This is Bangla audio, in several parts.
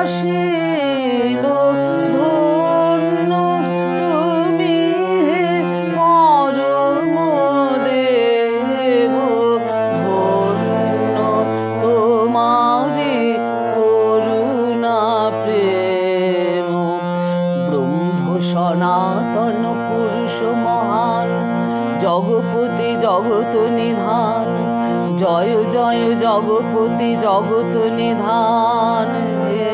আসিল ধন্য তুমি পরম দেব, ধন্য তোমারি করুণা প্রেম। ব্রহ্ম সনাতন পুরুষ মহান, জগপতি জগত নিধান, জয় জয় জগপতি জগত নিধান। হে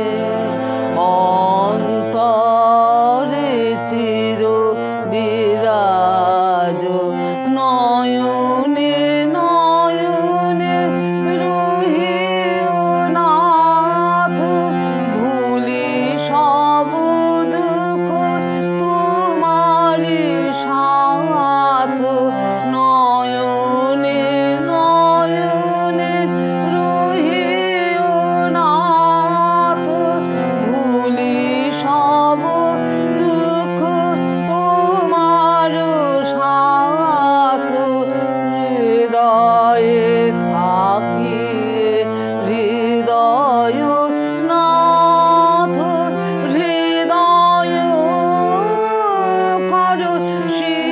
অন্তরে চির বিরাজ, নয়নে নয়নে রহিও নাথ, ভুলি সব দুঃখ তোমারি সাথ। নয়নে নয়নে রহিও নাথ, ভুলি সব দুঃখ তোমার সাথ। হৃদয়ে থাকিয়ে হৃদয় নাথ, হৃদয় কর শীতল,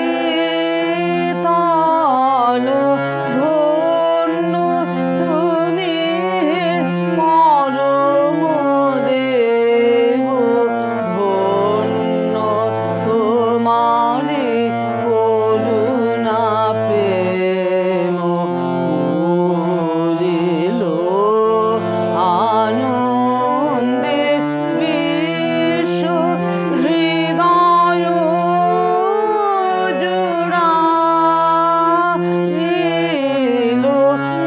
ধন্য তুমি পরম দেব, ধন্য তোমারি করুণা প্রেম। পুরিল আনন্দে বিশ্ব, হৃদয় জুড়াইল,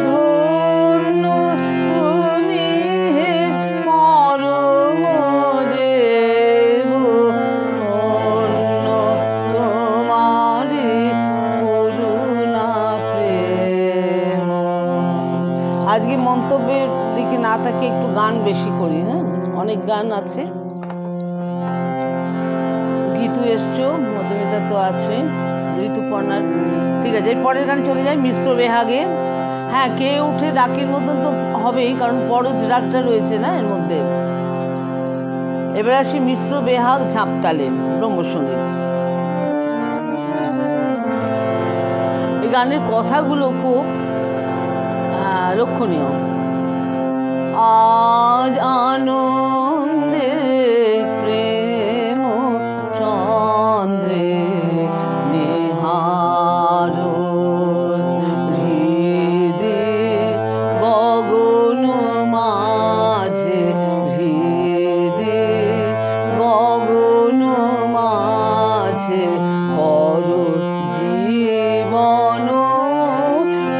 ধন্য তুমি পরম দেব, ধন্য তোমারি করুণা প্রেম। আজকে মন্তব্যের দিকে না থাকে একটু গান বেশি করি। হ্যাঁ, অনেক গান আছে। গীতু এসছো, মধুমিতা তো আছে, ঋতুপর্ণার। ঠিক আছে, পরের গানে চলে যাই, মিশ্র বেহাগে। হ্যাঁ, কে উঠে ডাকের মতন তো হবেই, কারণ পরজ রাগটা রয়েছে না এর মধ্যে। এবার আসি মিশ্র বেহাগ ঝাঁপতালে, ব্রহ্মসঙ্গীত। এই গানের কথাগুলো খুব লক্ষণীয়। আজ আনন্দে প্রেম চন্দ্রে নিহার, হৃদে গগন মাঝে, হৃদে গগন মাঝে কর জীবন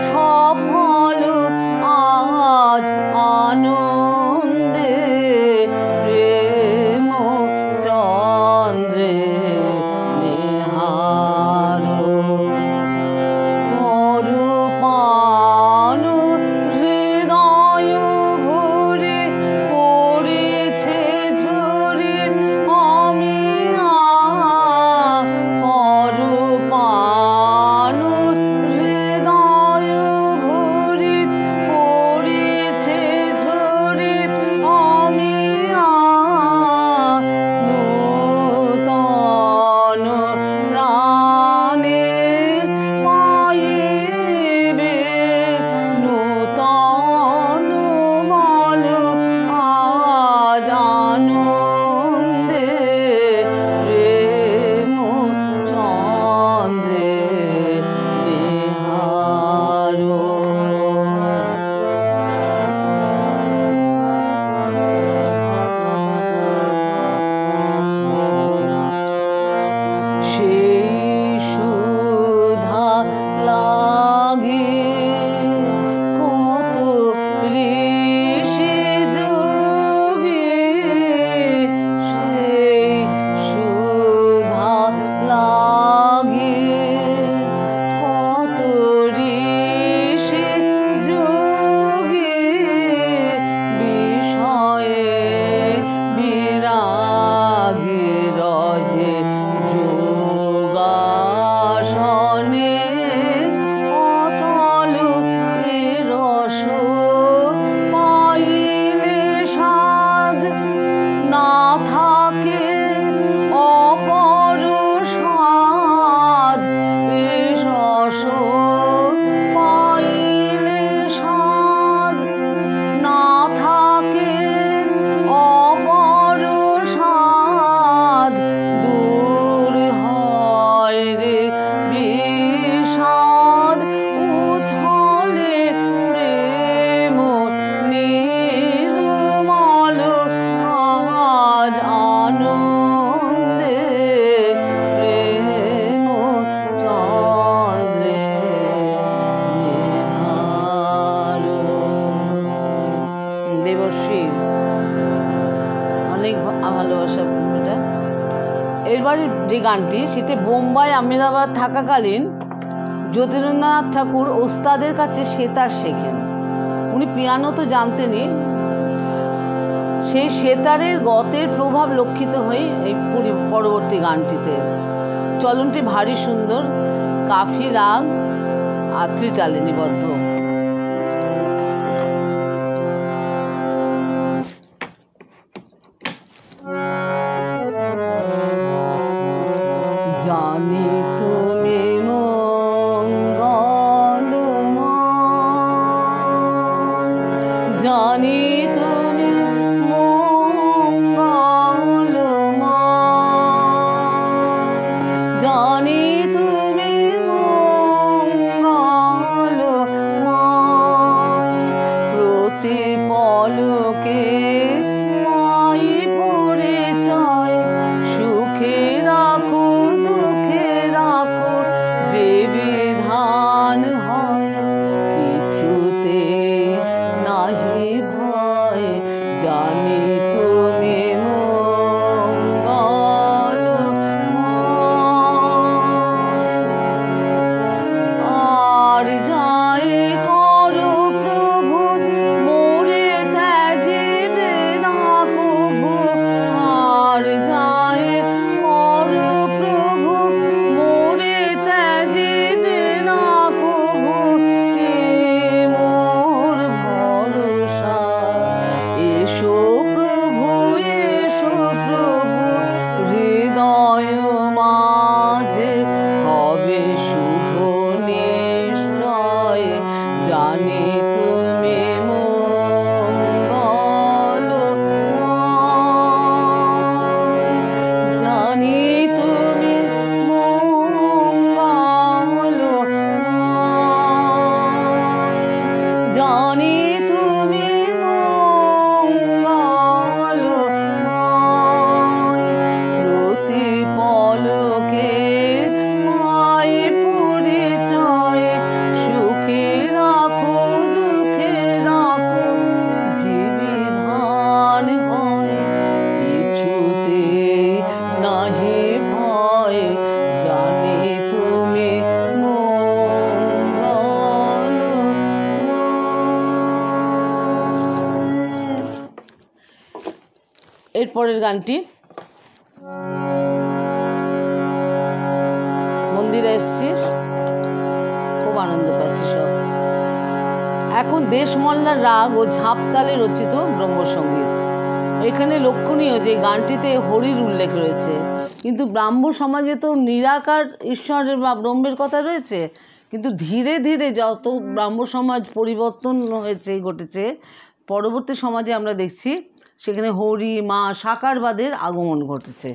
সফল। আজ আনন্দে অনেক ভালোবাসা এটা। এবার যে গানটি সেটি বোম্বাই আহমেদাবাদ থাকাকালীন যতীন্দ্রনাথ ঠাকুর ওস্তাদের কাছে সেতার শেখেন। উনি পিয়ানো তো জানতেনই, সেই সেতারের গতের প্রভাব লক্ষিত হয় এই পরবর্তী গানটিতে। চলনটি ভারী সুন্দর, কাফি রাগ আর ত্রিতালে নিবদ্ধ। জানি তুমি মঙ্গলময়, জানি তুমি মঙ্গলময়, জানি তুমি মঙ্গলময়, প্রতি পলকে পাই পরিচয়, সুখে রাখো দুঃখে রাখো যে বিধান হয়, কিছুতে নাহি ভয়, জানি তুমি মঙ্গলময়। আর যাই করো প্রভু মোরে ত্যাজিবে না কভু, আর যাই করো প্রভু মোরে ত্যাজিবে না কভু, এ মোর ভরসা। এসো প্রভু এসো প্রভু, হৃদয় মাঝে হবে শুভ নিশ্চয়, জানি তুমি মঙ্গলময়, জানি তুমি মঙ্গলময়, জানি তুমি মঙ্গলময়, প্রতি পলকে পাই পরিচয়, সুখে রাখো দুঃখে রাখো যে বিধান হয়, কিছুতে নাহি ভয়, জানি তুমি মঙ্গলময়। এরপরের গানটি মন্দিরে এসছিস, খুব আনন্দ পাচ্ছি সব। এখন দেশমল্লার রাগ ও ঝাঁপতালে রচিত ব্রহ্মসঙ্গীত। এখানে লক্ষণীয় যে গানটিতে হরির উল্লেখ রয়েছে, কিন্তু ব্রাহ্ম সমাজে তো নিরাকার ঈশ্বরের বা ব্রহ্মের কথা রয়েছে, কিন্তু ধীরে ধীরে যত ব্রাহ্ম সমাজ পরিবর্তন ঘটেছে, পরবর্তী সমাজে আমরা দেখছি সেখানে হরি মা সাকারবাদের আগমন ঘটেছে।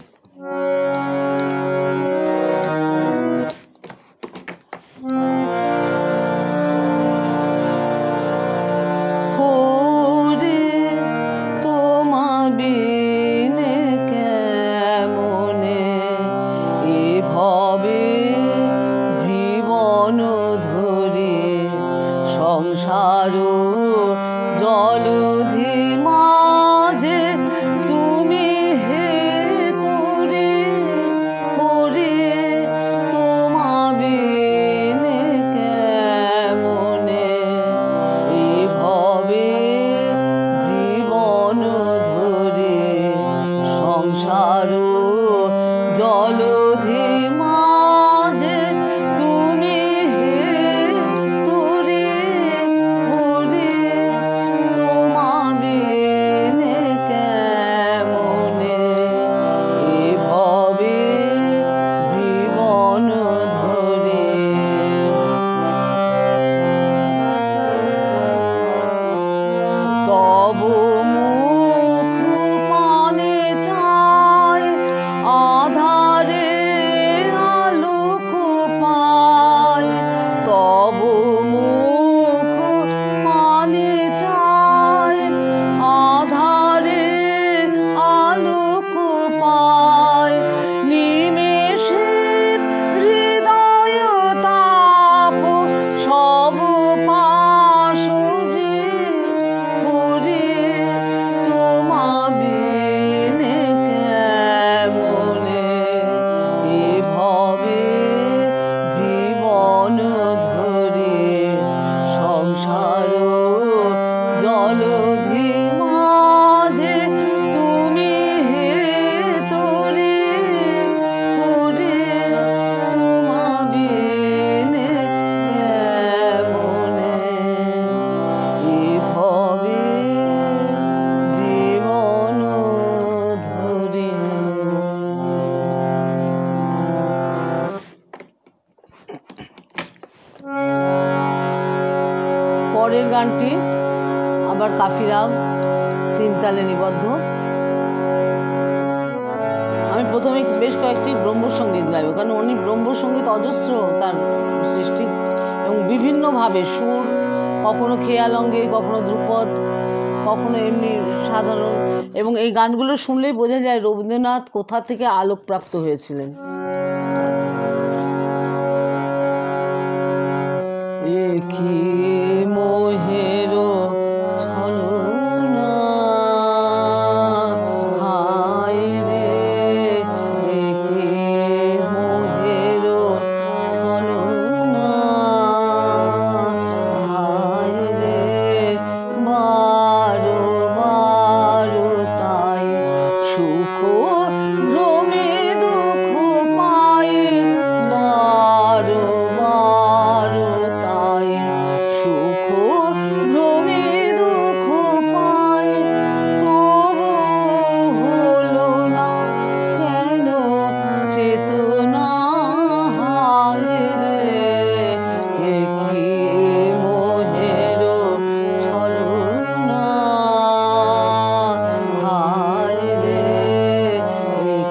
হরে তোমা বিনে কেমনে এ ভবে জীবন ধরে, সংসার জলধি মাঝে তুমি হে তোরে, হরে তোমা বিনে কেমনে এ ভবে জীবন ধরে, সংসার জলধি মাঝে তুমি হে তোরে, হরে তোমা বিনে কেমনে এ ভবে জীবন ধরে। তব মুখ পানে চায় আধারে গানটি আবার কাফি রাগ, 3 তালে নিবদ্ধ। আমি প্রথমে বেশ কয়েকটি ব্রহ্মসঙ্গীত গাইব, কারণ উনি ব্রহ্মসঙ্গীত অজস্র তার সৃষ্টি, এবং বিভিন্নভাবে সুর, কখনো খেয়াল অঙ্গে, কখনো ধ্রুপদ, কখনো এমনি সাধারণ, এবং এই গানগুলো শুনলেই বোঝা যায় রবীন্দ্রনাথ কোথা থেকে আলোকপ্রাপ্ত হয়েছিলেন। কি মোহের ছলনা, হায় রে, কি মোহের ছলনা, হায় রে, বারো বারো তাই সুখ ভ্রমে দুঃখ পাই, বারো বারো তাই সুখ ভ্রমে দুঃখ পাই, তবু হলো না কেন চেতনা, হায় রে, কি মোহের ছলনা, হায় রে,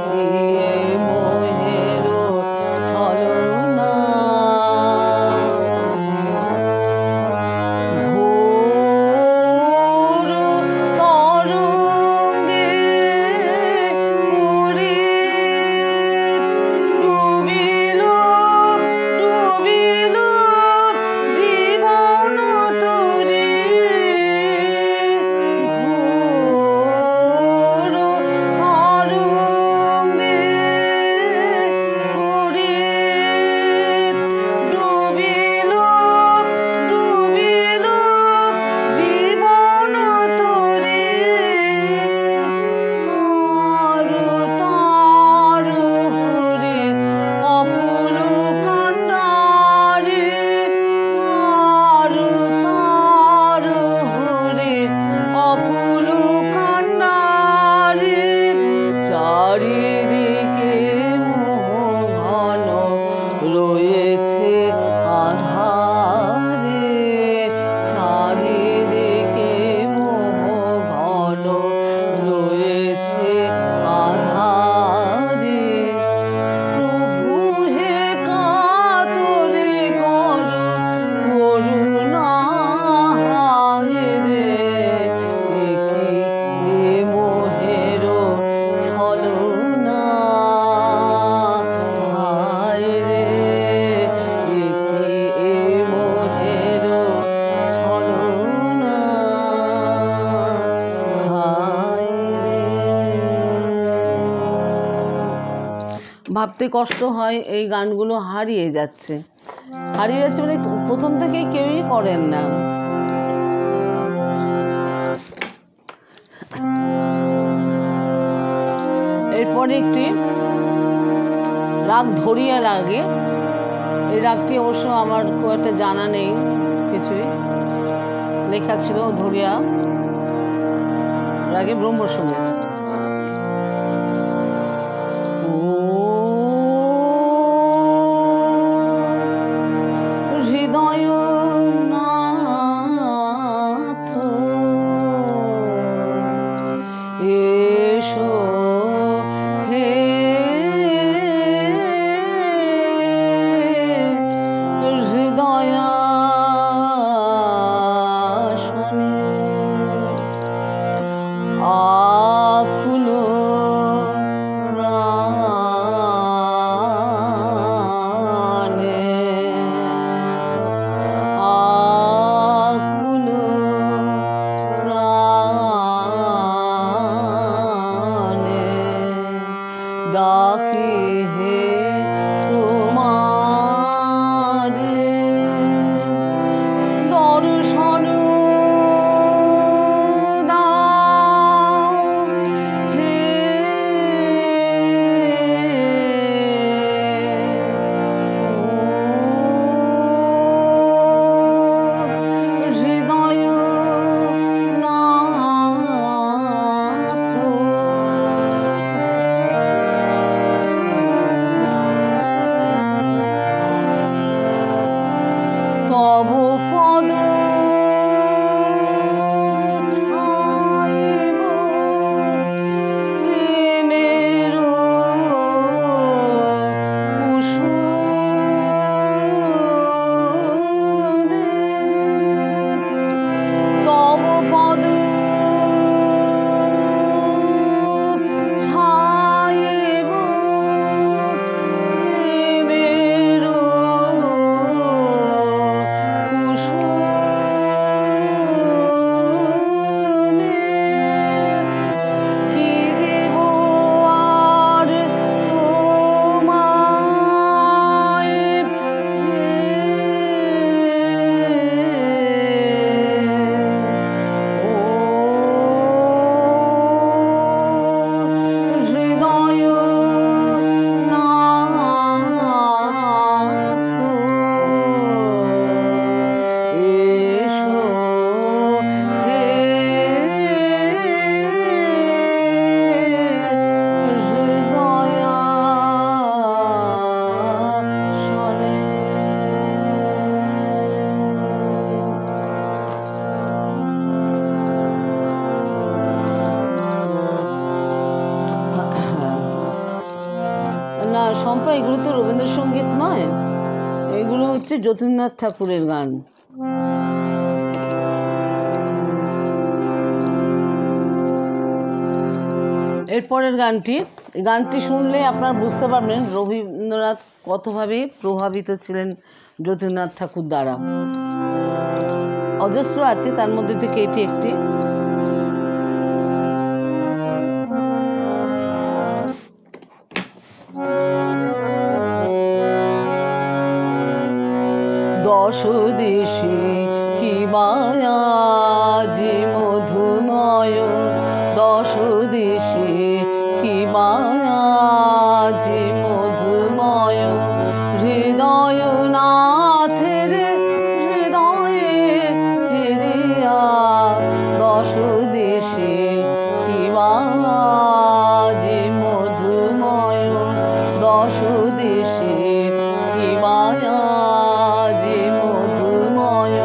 কি মোহের ছলনা। ঘোর তরঙ্গে উড়ে ডুবিল ডুবিল জীবন তরে, ঘোর তরঙ্গে উড়ে ডুবিল ডুবিল জীবন তরে, তার তার হরে অকুল কান্ডারে, তার তার হরে অকুল কান্ডারে, চারিদিকে মোহ ঘন রয়েছে আধারে, চারিদিকে মোহ ঘন রয়েছে আধারে, প্রভু হে কাতরে কর করুণা, হায় রে, কি মোহের ছলনা, হায় রে, কি মোহের ছলনা, হায় রে। ভাবতে কষ্ট হয় এই গানগুলো হারিয়ে যাচ্ছে, হারিয়ে যাচ্ছে মানে প্রথম থেকেই কেউই করেন না। এরপরে একটি রাগ ধরিয়া লাগে, এই রাগটি অবশ্য আমার খুব একটা জানা নেই, কিছুই লেখা ছিল ধরিয়া রাগে ব্রহ্মসঙ্গীত। হৃদয় নাথ এসো হে, হৃদয়াসনে আকুল প্রাণে, আকুল প্রাণে ডাকি হে তোমারে, দর্শন দাও হে, হৃদয় নাথ শম্পা, এগুলো তো রবীন্দ্রসঙ্গীত নয়, এগুলো হচ্ছে যতীন্দ্রনাথ ঠাকুরের গান। এরপরের গানটি শুনলে আপনারা বুঝতে পারবেন রবীন্দ্রনাথ কতভাবে প্রভাবিত ছিলেন যতীন্দ্রনাথ ঠাকুর দ্বারা। অজস্র আছে, তার মধ্যে থেকে এটি একটি। দশ দেশে কি মায়া যে মধুময়, দশ দেশে কি মায়া যে মধুময়, হৃদয় নাথের হৃদয়ে ফিরিয়া, দশ দেশে কি মায়া যে মধুময়, দশ দেশে কি মায়া যে মধুময়,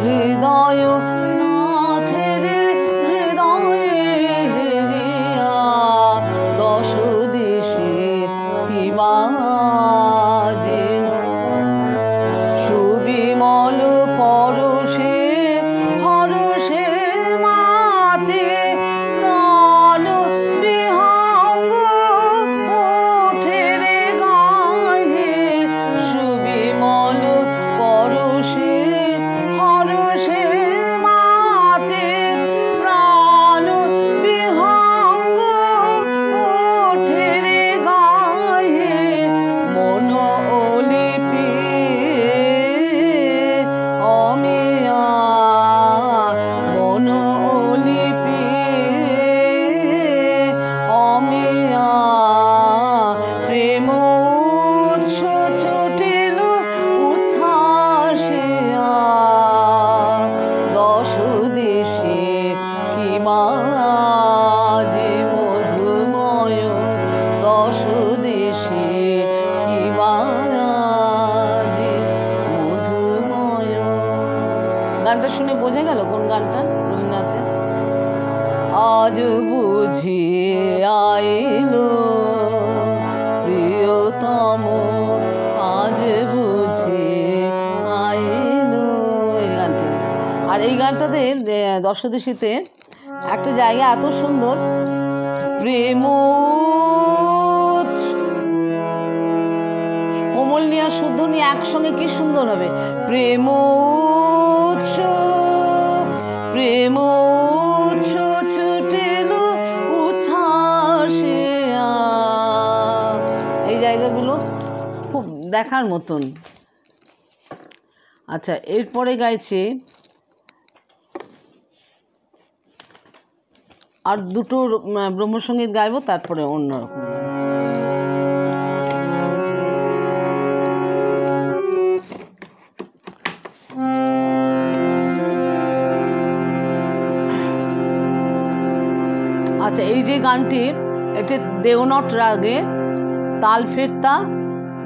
হৃদয় নাথের হৃদয়ে হেরিয়া, দশ দেশে কি মায়া যে, সুবিমল পরশে হরষে মাতে প্রাণ বিহঙ্গ ওঠে রে গায়ে, সুবিমল পরশে হরষে মাতে প্রাণ বিহঙ্গ ওঠে রে গায়ে, মন অলিপি অমিয়া, মন অলিপি অমিয়া, প্রেম উৎস ছুটিল উচ্ছ্বাসিয়া, দশ দেশে কি মায়া যে মধুময়, দশ দেশে কি মায়া যে মধুময়। গানটা শুনে বোঝা গেল কোন গানটা রবীন্দ্রনাথের? আজ বুঝি আইলো প্রিয়তম, আজ বুঝি আইলো, এই গানটি। আর এই গানটাতে দশদেশীতে একটা জায়গা এত সুন্দর, প্রেম কোমল নিয়া শুদ্ধ নিয়ে একসঙ্গে কি সুন্দর হবে, প্রেম উৎস, প্রেম উৎস ছুটিল উচ্ছ্বাসিয়া, এই জায়গাগুলো খুব দেখার মতন। আচ্ছা, এরপরে গাইছে আর দুটো ব্রহ্মসঙ্গীত গাইব, তারপরে অন্যরকম। আচ্ছা, এই যে গানটি, এটি দেওনট রাগে, তাল ফেরতা,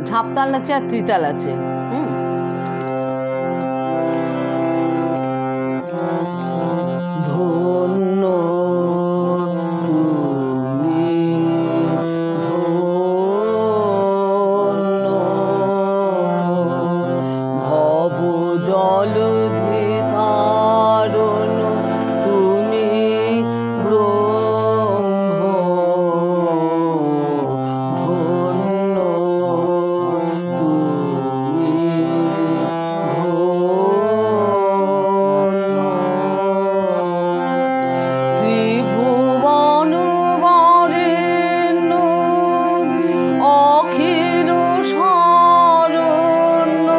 ঝাঁপতাল আছে আর ত্রিতাল আছে। ধন্য তুমি, ধন্য ভব জলধি তারণ, তুমি ব্রহ্ম, ধন্য তুমি, ত্রিভুবন বরেণ্য অখিল শরণ্য,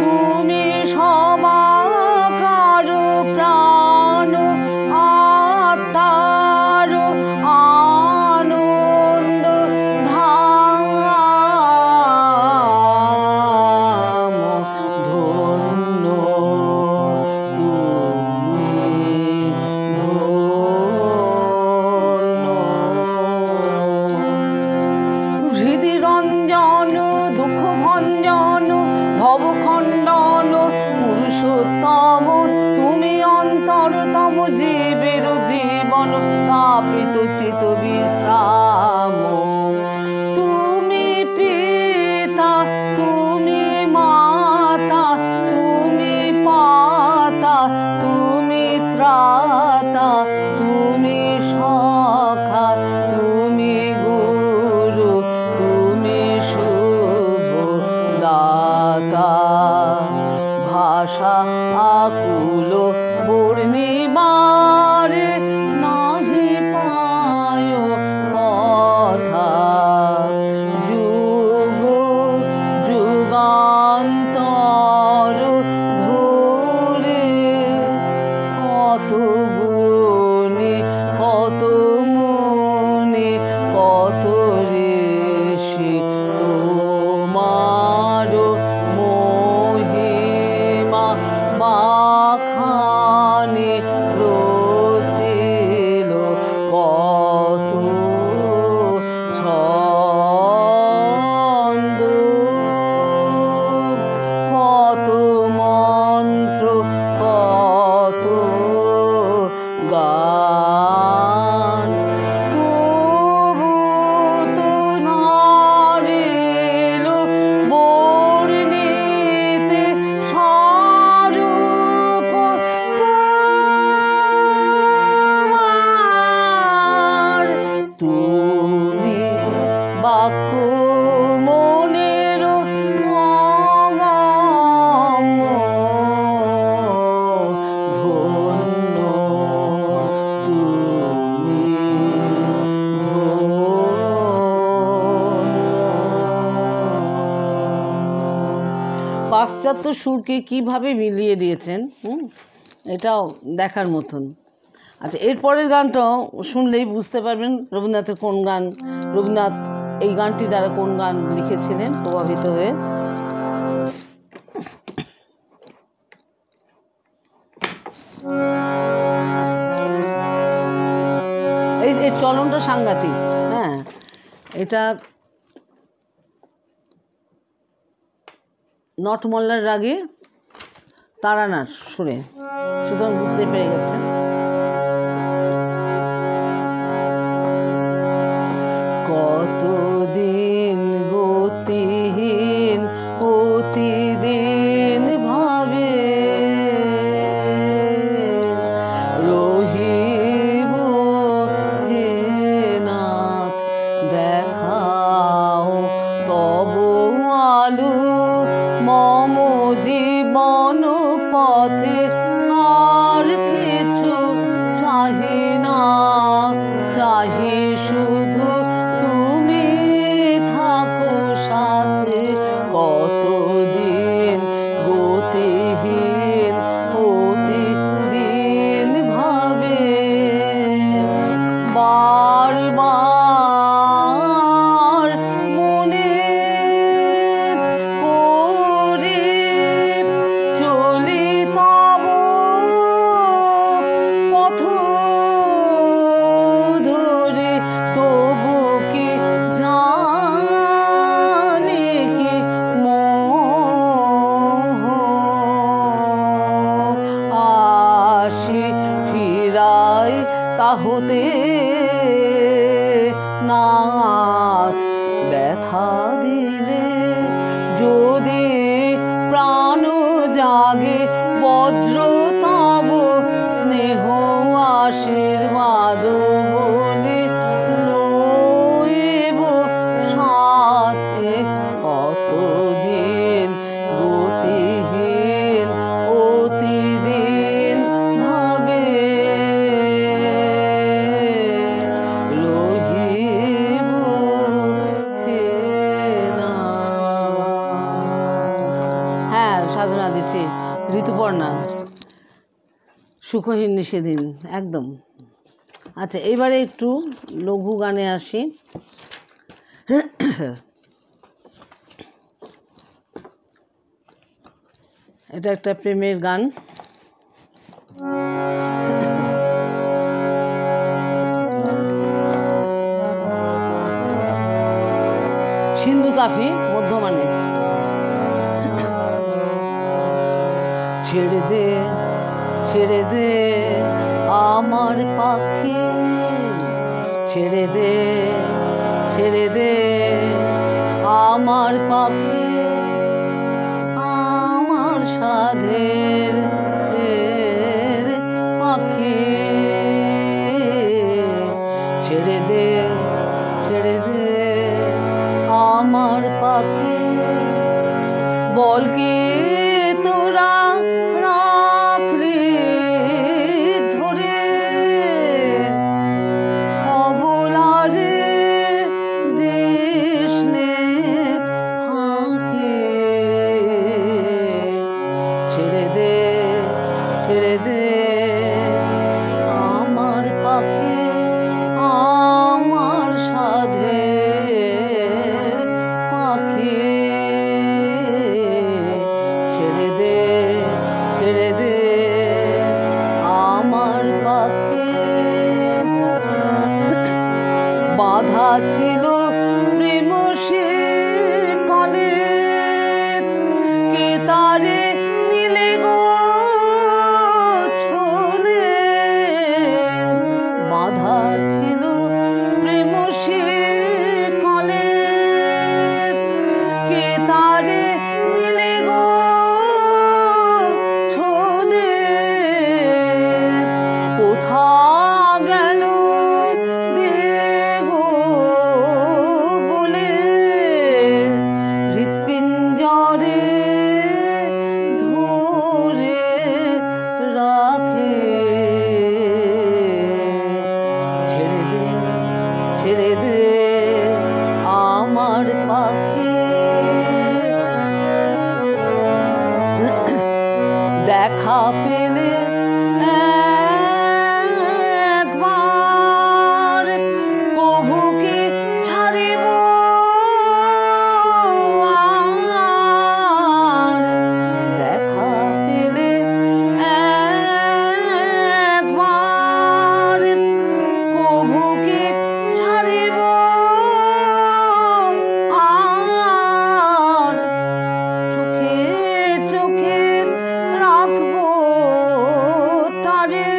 তুমি সমাকার প্রাণ আত্মার আনন্দ ধাম, ধন্য তুমি, হৃদি রঞ্জন দুঃখ ভঞ্জন ভবখণ্ডন পুরুষোত্তম, তুমি অন্তরতম জীবের জীবন তাপিত চিত বিশ্রাম, তুমি পাশ্চাত্য সুরকে কীভাবে মিলিয়ে দিয়েছেন, এটাও দেখার মতন। আচ্ছা, এরপরের গানটাও শুনলেই বুঝতে পারবেন রবীন্দ্রনাথের কোন গান, রবীন্দ্রনাথ এই গানটি দ্বারা কোন গান লিখেছিলেন প্রভাবিত হয়ে। এই চলনটা সাংঘাতিক। হ্যাঁ, এটা নটমল্লার রাগে তারানার সুরে, সুতরাং বুঝতে পেরে গেছেন। কতদিন গতিহীন প্রতিদিন ভাবে রহিব হে নাথ, দেখাও তব আলো মম জীবন পথে, আর কিছু চাহি না, চাহি শুধু তুমি থাকো সাথে। কতদিন গতিহীন প্রতিদিন ভাবে বারবার মনে করে চলি তব পথ ধরে, তবু কি জানি কি মোহ আসি ফিরাই তাহতে নাথ, ব্যথা দিলে যদি প্রাণ জাগে বজ্র তব স্নেহ আশীর্বাদ বলে রইব সাথে। কতদিন গতিহীন প্রতিদিন ভাবে রহিব হে নাথ। হ্যাঁ, সাধনা দিচ্ছি, ঋতুপর্ণা, সুখহীন সেদিন, একদম। আচ্ছা, এবারে একটু লঘু গানে আসি। এটা একটা প্রেমের গান। সিন্ধু কাফি মধ্যমানের। ছেড়ে দে ছেড়ে দে আমার পাখি, ছেড়ে দে ছেড়ে দে আমার পাখি, আমার সাধের পাখি। ছেড়ে দে ছেড়ে দে আমার পাখি, বল কি তোরা রাখলি ধরে অবলারে দেশ নে ফাঁকে। ছেড়ে দে ছেড়ে দে আমার পাখি, আমার সাধের পাখি। ছেড়ে দে ছেড়ে দে আমার পাখি। বাধা ছিল প্রেম সে কলে, কে তারে নিলে গো ছোলে। বাধা ছিল প্রেম সে কলে, কে তারে নিলে গো ছোলে। কোথা গেল দেগো বলে, হৃৎপিঞ্জরে ধরে রাখে। ছেড়ে দে ছেড়ে দে আমার পাখি, দেখা পেলে একবার কভুকে ছাড়িব আর, দেখা পেলে একবার কভুকে ছাড়িব আর, চোখে চোখে রাখবো তারে,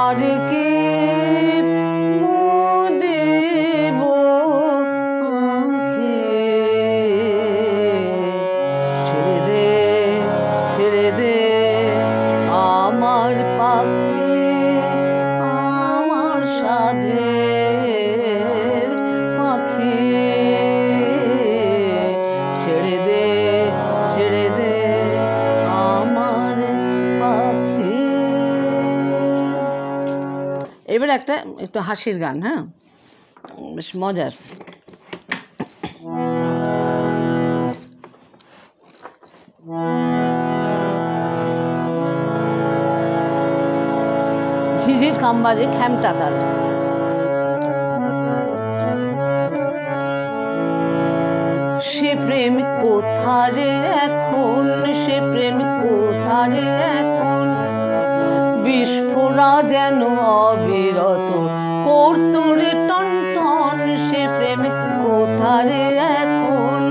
আর কে দেব আঁখে। ছেড়ে দে ছেড়ে দে আমার পাখি, আমার সাধের পাখি। ছেড়ে দে ছেড়ে দে আমার পাখি। এবার একটু হাসির গান, হ্যাঁ, বেশ মজার। ঝিঝির কাম বাজে খ্যামটা তাল। সে প্রেম কোথারে এখন, সে প্রেম কোথারে এখন, বিস্ফোরা যেন অবিরত কর্তুরে টন টন। সে প্রেম কোথারে এখন,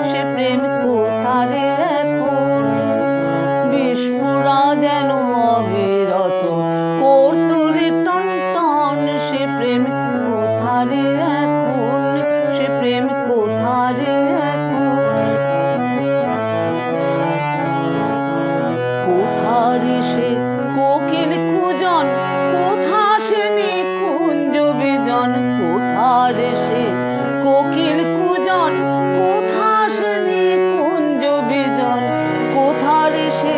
সে প্রেম কোথারে এখন, বিস্ফোরা যেন অবিরত কর্তুরে টন টন। সে প্রেম কোথারে এখন, সে প্রেম কোথারে এখন, কোথারে সে কোকিল কুজন, কোথা সে নিকুঞ্জ বিজন। কোথারে সে কোকিল কুজন, কোথা সে নিকুঞ্জ বিজন। কোথারে সে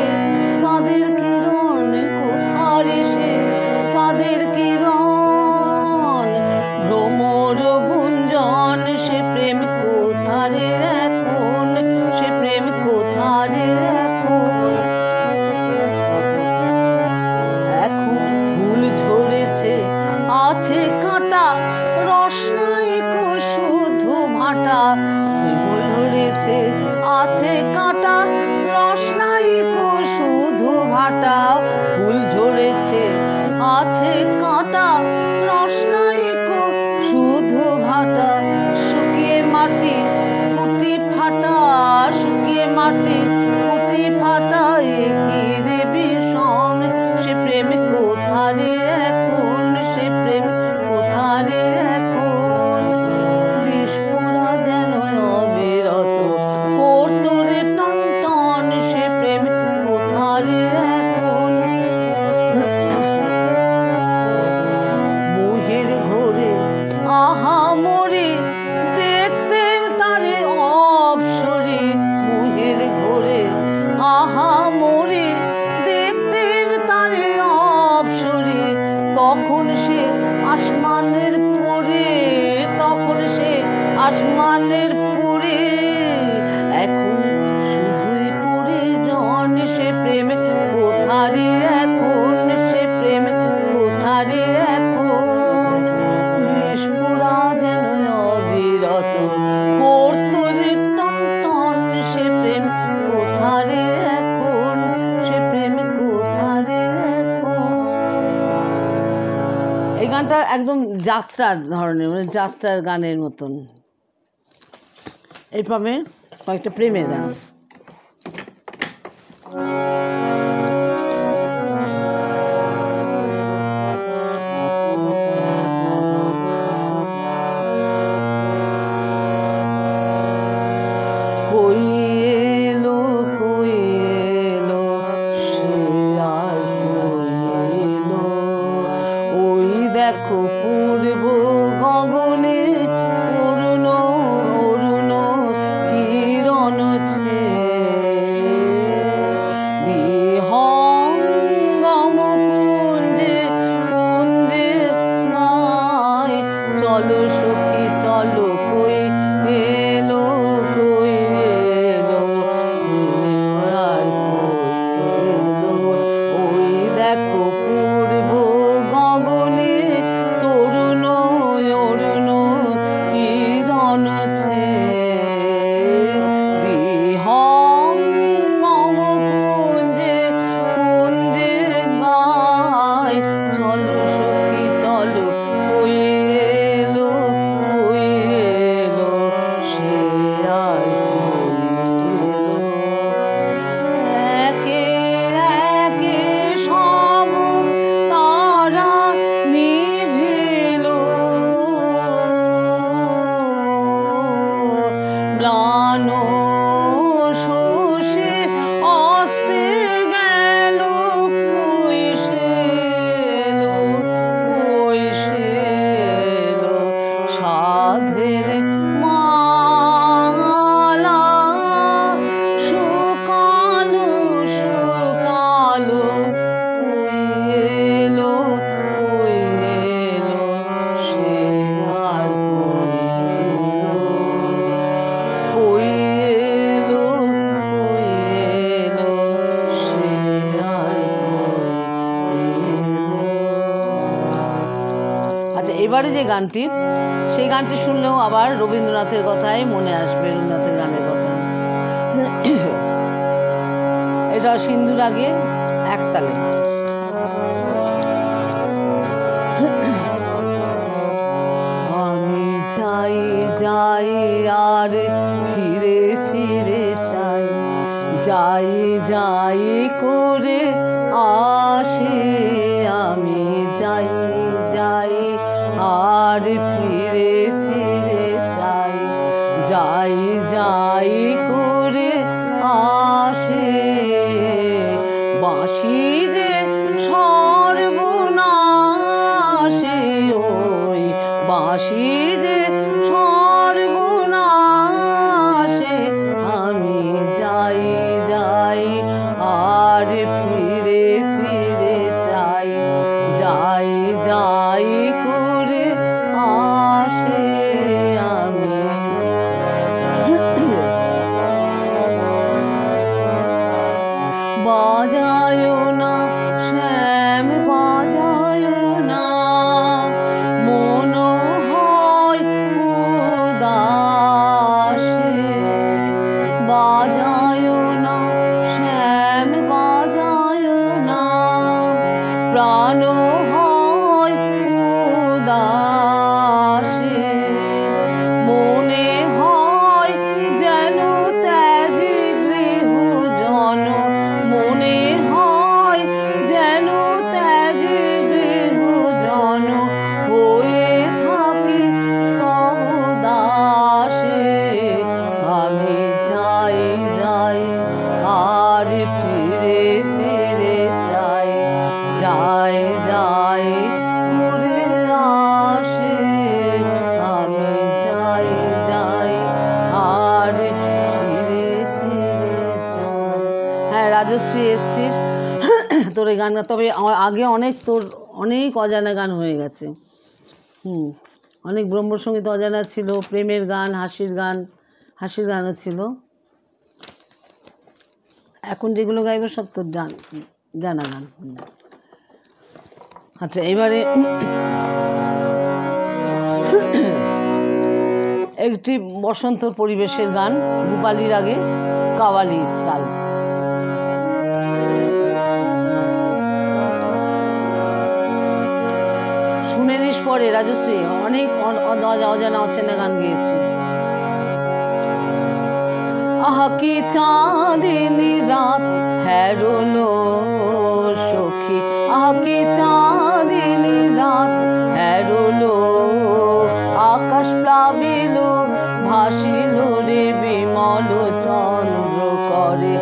চাঁদের কিরণ, কোথারে সে চাঁদের কিরণ, ভ্রমর গুঞ্জন। সে প্রেম কোথারে এখন, সে প্রেম কোথারে এখন। এখন ফুল ঝরেছে আছে কাঁটা, রস নাই কো শুধু ভাটা। ফুল ঝরেছে আছে কাঁটা, রস নাই কো শুধু ভাটা। ফুল ঝরেছে আছে কাঁটা, রস নাই কো শুধু ভাটা। শুকিয়ে মাটি ফুটি ফাটা, শুকিয়ে মাটি ফুটি ফাটা, কি রে বিষম। সে প্রেম কোথারে এখন, সে প্রেম কোথারে এখন, বিস্ফোরা যেন অবিরত কর্তুরে টন টন। সে প্রেম কোথারে এখন। মোহের ঘোরে আহা মরি দেখতে তারে অপসরি। মোহের ঘোরে আহা মরি দেখতে তারে অপসরি। তখন সে আসমানের পরে, তখন সে আসমানের পরে। এখন শুধুই পরিজন। সে প্রেম কোথারে এখন, সে প্রেম কোথারে এখন, বিস্ফোরা যেন অবিরত কর্তুরে টন টন। সে প্রেম কোথারে এখন, সে প্রেম কোথারে এখন। এই গানটা একদম যাত্রার ধরনের, মানে যাত্রার গানের মতন। এরপরে কয়েকটা প্রেমের গান। কই এলো সে আর কই এলো, ওই দেখো পূর্ব গগনে অরুণ অরুণ কিরণ ছে। বিহঙ্গম কুঞ্জে কুঞ্জে নাই, চলো সখী চলো কই এলো, কই এলো আর কই এবারে যে গানটি, সেই গানটি শুনলেও আবার রবীন্দ্রনাথের কথাই মনে আসবে, রবীন্দ্রনাথের গানের কথা। এটা সিন্ধুর আগে একতালে। আমি যাই যাই আর ফিরে ফিরে চাই, যাই যাই করে আসে। আমি যাই যাই আর ফিরে ফিরে চাই, যাই যাই করে আসে। বাঁশি যে সর্বনাশে, ওই বাঁশি যে সর্বনাশে। আমি যাই যাই আর ফিরে ফিরে চাই, যাই যাই করে আসে। আমি বাজায় না শ্যাম বাজায় না, মন হয় উদাসে। বাজায় না শ্যাম বাজায় না, প্রাণ হয় উদাসে। মনে হয় যেন ত্যাজি গৃহ জন, মনে হয় যেন ত্যাজি গৃহ জন, হয়ে থাকি তব দাসে। আমি যাই যাই আর ফিরে ফিরে চাই, যাই যাই করে আসে। আমি যাই যাই আর ফিরে ফিরে চাই। হ্যাঁ রাজশ্রী এসছিস তোর এই গান, তবে আগে অনেক তোর অনেক অজানা গান হয়ে গেছে। অনেক ব্রহ্মসঙ্গীত অজানা ছিল, প্রেমের গান, হাসির গানও ছিল। এখন যেগুলো গাইব সব তোর জানা গান। আচ্ছা এবারে একটি বসন্তর পরিবেশের গান, রূপালীর আগে কাওয়ালি তাল। শুনে নিস পরে রাজশ্রী, অনেক অজানা অচেনা গান গেয়েছি। আহা কি চাঁদিনী রাত হ্যারোলো সখী, আহা কি চাঁদিনী রাত হ্যারোলো। আকাশ প্লাবিল ভাসিল রে বিমল চন্দ্র করে,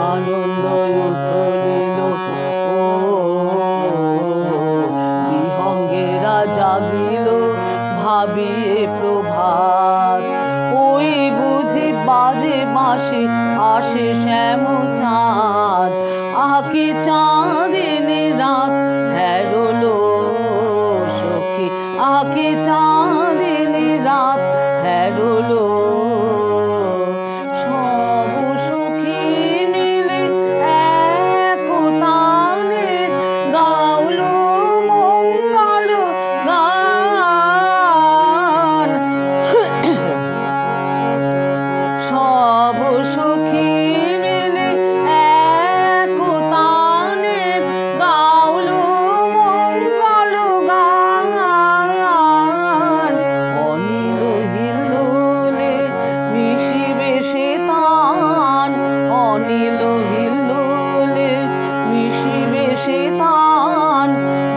আনন্দ উথলিল ও বিহঙ্গেরা জাগিল ভাবিয়ে প্রভাত। ওই বুঝি বাজে বাঁশি আসে শ্যাম চাঁদ, আহা কি চাঁদিনী রাত হ্যারোলো সখী, আহা কি চাঁদিনী রাত হ্যারোলো। সব সখী মিলে এক তানে গাউলো মঙ্গল গান। সব সখী মিলে এক তানে গাউলো মঙ্গল গান। অনিল হিল্লোলে মিশিবে সে তান, অনিল হিল্লোলে মিশিবে সে তান।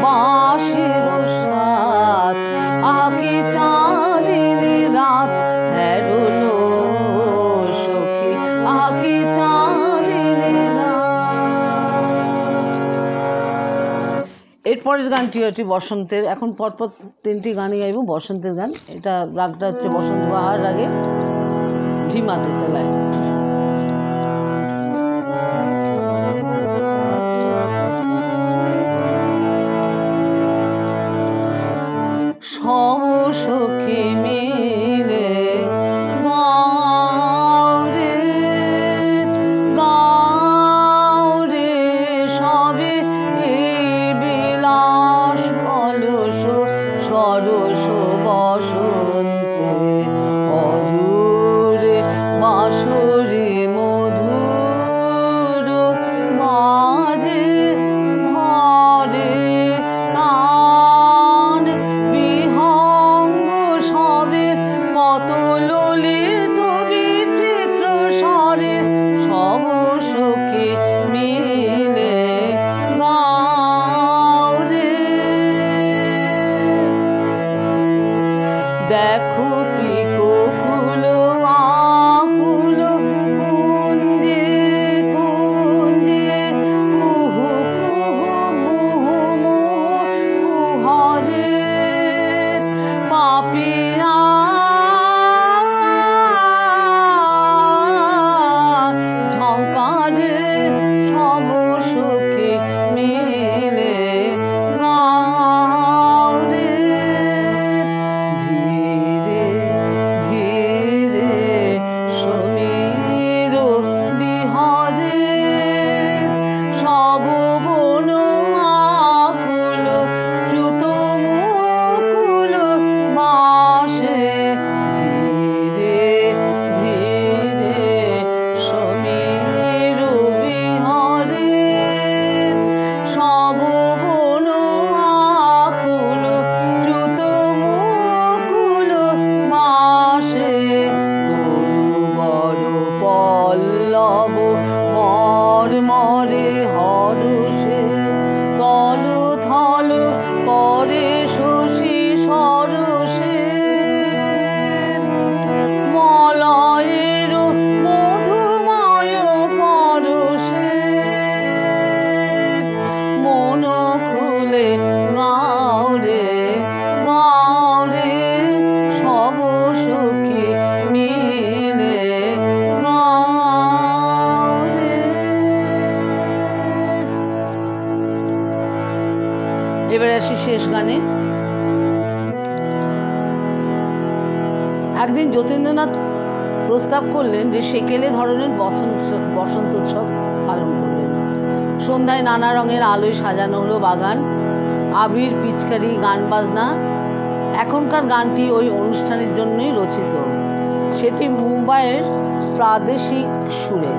বাঁশির সাথ আহা কি চাঁদিনী রাত হ্যারোলো সখী, আহা কি চাঁদিনী রাত। এরপরের গানটি হচ্ছে বসন্তের। এখন পরপর তিনটি গানই গাইব বসন্তের গান। এটা রাগটা হচ্ছে বসন্ত বাহার রাগে ঝিমাতে তেলায়। সব সখী মিলে গাও রে সবে এই বিলাস কলস সরল দিবস বসন্তে অদূরে বাঁশরি মধুর বাজে ধরে তান বিহঙ্গ সবে কত ললিত বিচিত্র স্বরে সব সুখে মিলে গাও রে। দেখো পিকো কুলো আকুল কুঞ্জে কুঞ্জে কুহু কুহু মুহু মুহু কুহরে পাপিয়া ঝঙ্কারে সব সুখে মিলে গাও রে। ধীরে ধীরে সমীর বিহরে সব বন আকুল দ্রুত মুকুল বাসে ধীরে ধীরে সমীর বিহরে সব বন আকুল দ্রুত মুকুল বাসে তরু বড় পল্লব মর্মরে হরষে তল থল করে শশী সরসে মলয়ের মধুময় পরশে মন খুলে গাও রে সব সুখে মিলে গাও রে। এবারে আসি শেষ গানে। একদিন যতীন্দ্রনাথ প্রস্তাব করলেন যে সেকেলে ধরনের বসন্ত উৎসব পালন করবেন। সন্ধ্যায় নানা রঙের আলোয় সাজানো হলো বাগান, আবির পিচকারি গান বাজনা। এখনকার গানটি ওই অনুষ্ঠানের জন্যই রচিত, সেটি মুম্বাইয়ের প্রাদেশিক সুরে।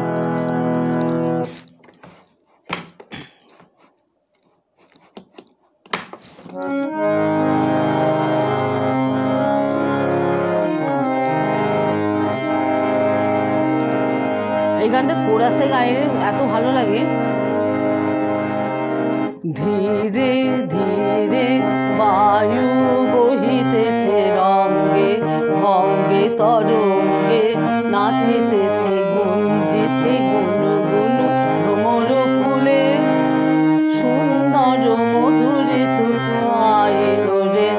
এই গানটা কোরাসে গাইলে এত ভালো লাগে। ধীরে ধীরে বায়ু বহিতেছে রঙ্গে ভঙ্গে তরঙ্গে নাচিতেছে গুঞ্জিছে গুনু গুনু ভ্রমর ফুলে সুন্দর মধুরে তো আইলো রে।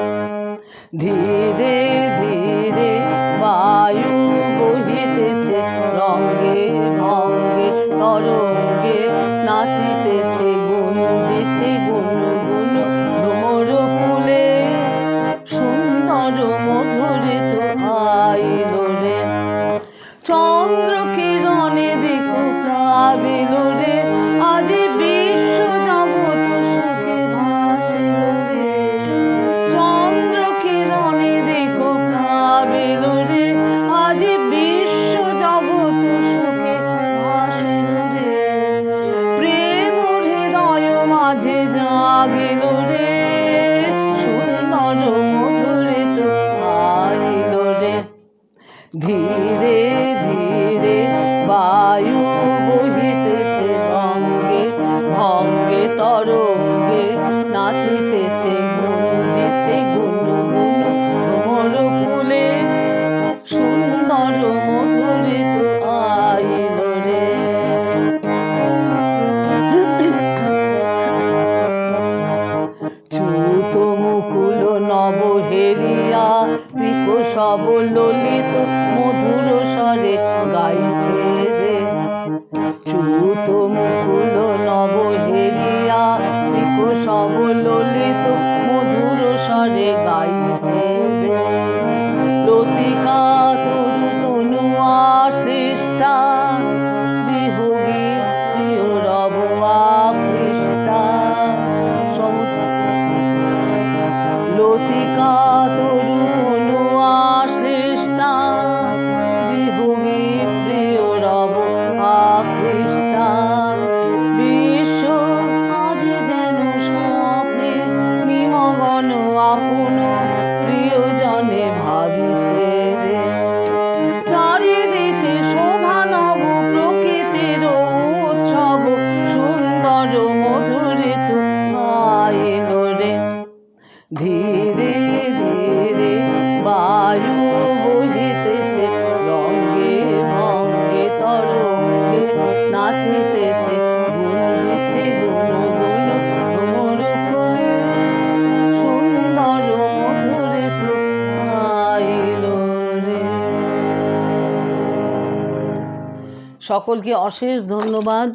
ধীরে ধীরে বায়ু বহিতেছে রঙ্গে ভঙ্গে তরঙ্গে নাচিতেছে গুঞ্জিছে গুনু গুনু ভ্রমর ফুলে সুন্দর মধুরে তো আইলো রে। চন্দ্র কিরণে দেখো প্লাবিল রে আজ বিশ্ব জগৎ সুখে ভাসিল রে। চন্দ্র কিরণে দেখো প্লাবিল রে আজ বিশ্ব জগৎ সুখে ভাসিল রে। প্রেম হৃদয় মাঝে জাগিল রে সুন্দর মধুরে তো আইল রে। ধীরে ধীরে বায়ু বহিতেছে রঙ্গে ভঙ্গে তরঙ্গে নাচিতেছে গুঞ্জিছে গুনু গুনু ভ্রমর ফুলে সুন্দর মধুরে তো আইল রে। চ্যুত মুকুল নব হেরিয়া পিকো সব ললিত মধুর স্বরে গাইছে রে। চ্যুত মুকুল নব হেরিয়া পিকো সব ললিত মধুর স্বরে গাইছে রে। লতিকা তরু তনু আশ্লিষ্টা বিহোগী প্রিয় রব আকৃষ্টা লতিকা আপন প্রিয়জনে ভাবিছে রে। চারিদিকে শোভা নব প্রকৃতির উৎসব, সুন্দর মধুর ঋতু আইল রে। ধীরে ধীরে বায়ু বহিতেছে, রঙ্গে ভঙ্গে তরঙ্গে নাচিতেছে, গুঞ্জিছে গুনগুন ভ্রমর ফুলে, সুন্দর মধুর ঋতু আইল রে। সকলকে অশেষ ধন্যবাদ।